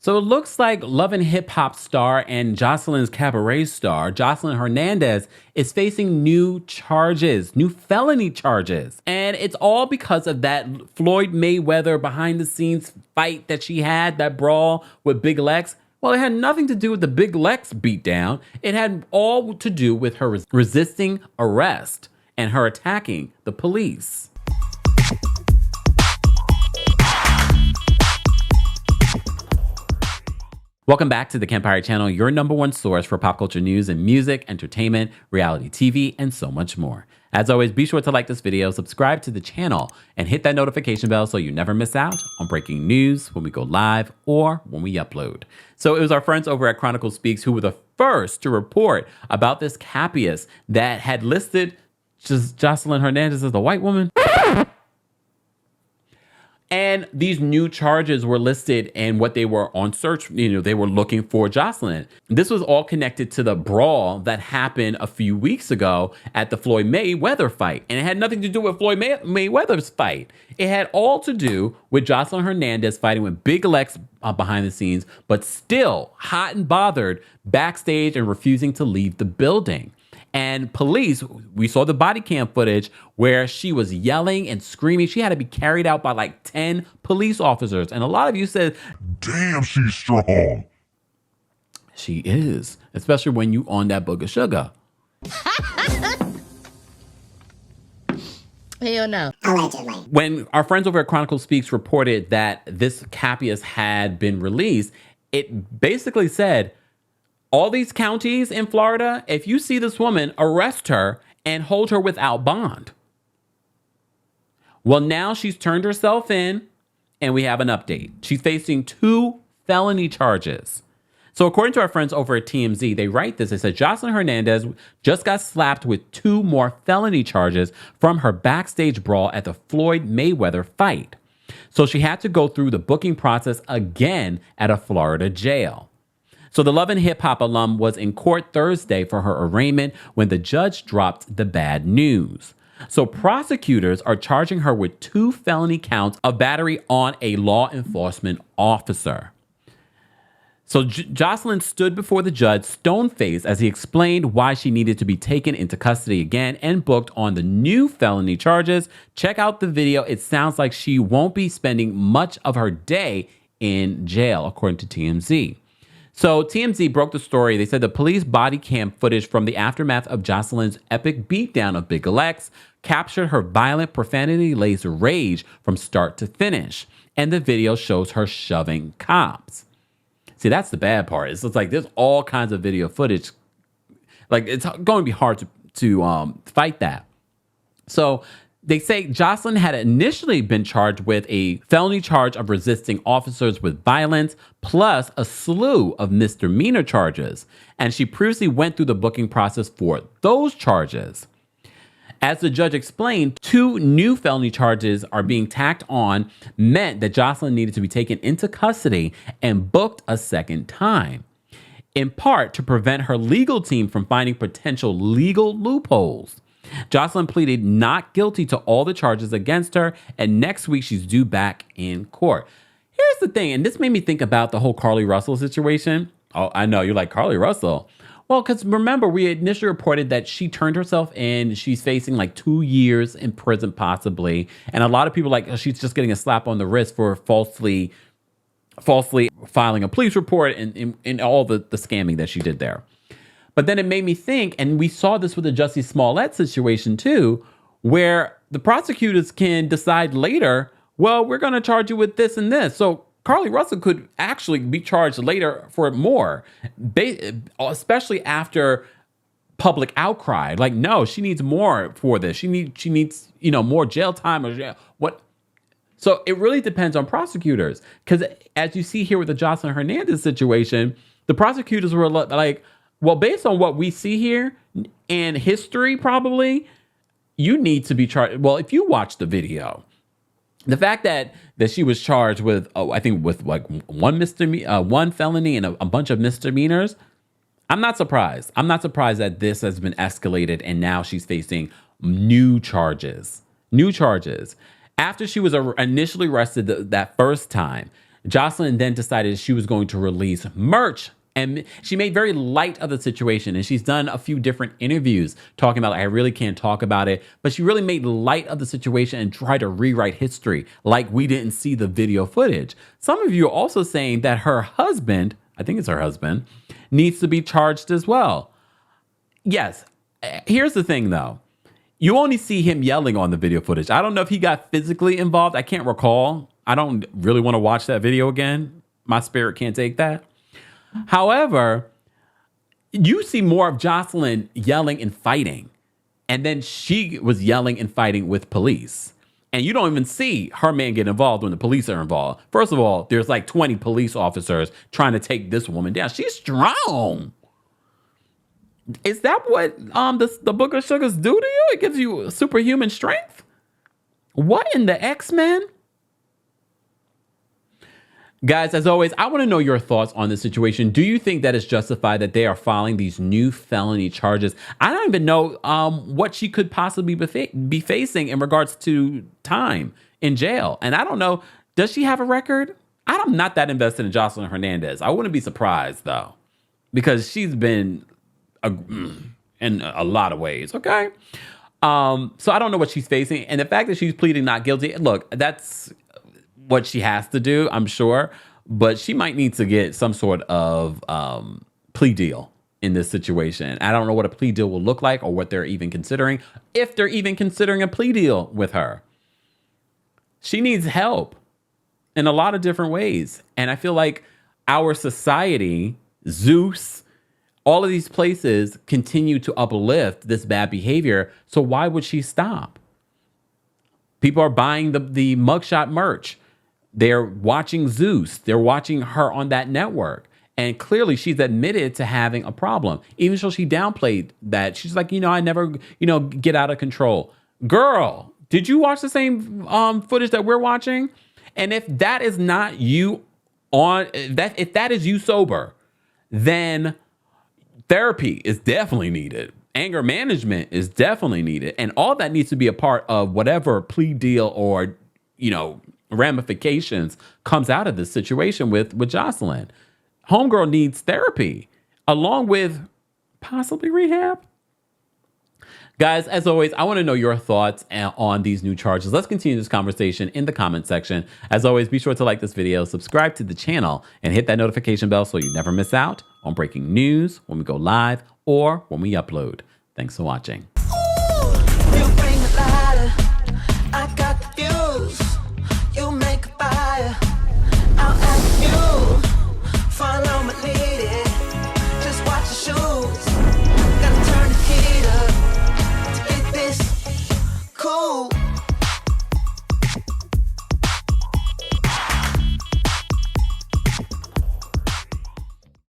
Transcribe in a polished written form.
So it looks like Love and Hip Hop star and Joseline's cabaret star, Joseline Hernandez, is facing new charges, new felony charges. And it's all because of that Floyd Mayweather behind the scenes fight that she had, that brawl with Big Lex. Well, it had nothing to do with the Big Lex beatdown. It had all to do with her resisting arrest and her attacking the police. Welcome back to the Kempire channel, your number one source for pop culture news and music, entertainment, reality TV, and so much more. As always, be sure to like this video, subscribe to the channel, and hit that notification bell so you never miss out on breaking news when we go live or when we upload. So it was our friends over at Chronicle Speaks who were the first to report about this capias that had listed just Joseline Hernandez as a white woman. And these new charges were listed and what they were on search, they were looking for Joseline. This was all connected to the brawl that happened a few weeks ago at the Floyd Mayweather fight. And it had nothing to do with Floyd Mayweather's fight. It had all to do with Joseline Hernandez fighting with Big Lex behind the scenes, but still hot and bothered backstage and refusing to leave the building. And police, we saw the body cam footage where she was yelling and screaming. She had to be carried out by like 10 police officers. And a lot of you said, damn, she's strong. She is, especially when you on that book of sugar. Hell no. Allegedly. When our friends over at Chronicle Speaks reported that this capias had been released, it basically said, all these counties in Florida, if you see this woman, arrest her and hold her without bond. Well, now she's turned herself in and we have an update. She's facing 2 felony charges. So according to our friends over at TMZ, they write this. They said Joseline Hernandez just got slapped with 2 more felony charges from her backstage brawl at the Floyd Mayweather fight. So she had to go through the booking process again at a Florida jail. So the Love and Hip Hop alum was in court Thursday for her arraignment when the judge dropped the bad news. So prosecutors are charging her with 2 felony counts of battery on a law enforcement officer. So Joseline stood before the judge stone-faced as he explained why she needed to be taken into custody again and booked on the new felony charges. Check out the video. It sounds like she won't be spending much of her day in jail, according to TMZ. So TMZ broke the story. They said the police body cam footage from the aftermath of Joseline's epic beatdown of Big Lex captured her violent, profanity-laced rage from start to finish. And the video shows her shoving cops. See, that's the bad part. It's like there's all kinds of video footage. Like, it's going to be hard to fight that. So they say Joseline had initially been charged with a felony charge of resisting officers with violence, plus a slew of misdemeanor charges. And she previously went through the booking process for those charges. As the judge explained, 2 new felony charges are being tacked on, meant that Joseline needed to be taken into custody and booked a second time, in part to prevent her legal team from finding potential legal loopholes. Joseline pleaded not guilty to all the charges against her, and next week she's due back in court. Here's the thing, and this made me think about the whole Carly Russell situation. Oh, I know, you're like, Carly Russell? Well, because remember, we initially reported that she turned herself in. She's facing like 2 years in prison, possibly. And a lot of people like, oh, she's just getting a slap on the wrist for falsely filing a police report and all the scamming that she did there. But then it made me think, and we saw this with the Jussie Smollett situation too, where the prosecutors can decide later, well, we're going to charge you with this and this. So Carly Russell could actually be charged later for more, especially after public outcry. Like, no, she needs more for this. She needs, more jail time or what. So it really depends on prosecutors. Because as you see here with the Joseline Hernandez situation, the prosecutors were like, well, based on what we see here and history, probably, you need to be charged. Well, if you watch the video, the fact that she was charged with, I think with like one felony and a bunch of misdemeanors, I'm not surprised. I'm not surprised that this has been escalated and now she's facing new charges. After she was initially arrested that first time, Joseline then decided she was going to release merch. And she made very light of the situation. And she's done a few different interviews talking about, like, I really can't talk about it. But she really made light of the situation and tried to rewrite history like we didn't see the video footage. Some of you are also saying that her husband, I think it's her husband, needs to be charged as well. Yes. Here's the thing, though. You only see him yelling on the video footage. I don't know if he got physically involved. I can't recall. I don't really want to watch that video again. My spirit can't take that. However, you see more of Joseline yelling and fighting. And then she was yelling and fighting with police. And you don't even see her man get involved when the police are involved. First of all, there's like 20 police officers trying to take this woman down. She's strong. Is that what the Book of Sugars do to you? It gives you superhuman strength? What in the X-Men? Guys, as always, I want to know your thoughts on this situation. Do you think that it's justified that they are filing these new felony charges? I don't even know what she could possibly be facing in regards to time in jail. And I don't know, does she have a record? I'm not that invested in Joseline Hernandez. I wouldn't be surprised, though, because she's been in a lot of ways, okay? So I don't know what she's facing. And the fact that she's pleading not guilty, look, that's what she has to do, I'm sure, but she might need to get some sort of plea deal in this situation. I don't know what a plea deal will look like or what they're even considering, if they're even considering a plea deal with her. She needs help in a lot of different ways. And I feel like our society, Zeus, all of these places continue to uplift this bad behavior. So why would she stop? People are buying the mugshot merch. They're watching Zeus. They're watching her on that network. And clearly she's admitted to having a problem. Even though she downplayed that. She's like, I never, get out of control. Girl, did you watch the same footage that we're watching? And if that is not you if that is you sober, then therapy is definitely needed. Anger management is definitely needed. And all that needs to be a part of whatever plea deal or, ramifications comes out of this situation with Joseline. Homegirl needs therapy along with possibly rehab. Guys, as always, I want to know your thoughts on these new charges. Let's continue this conversation in the comment section. As always, be sure to like this video, subscribe to the channel, and hit that notification bell so you never miss out on breaking news when we go live or when we upload. Thanks for watching.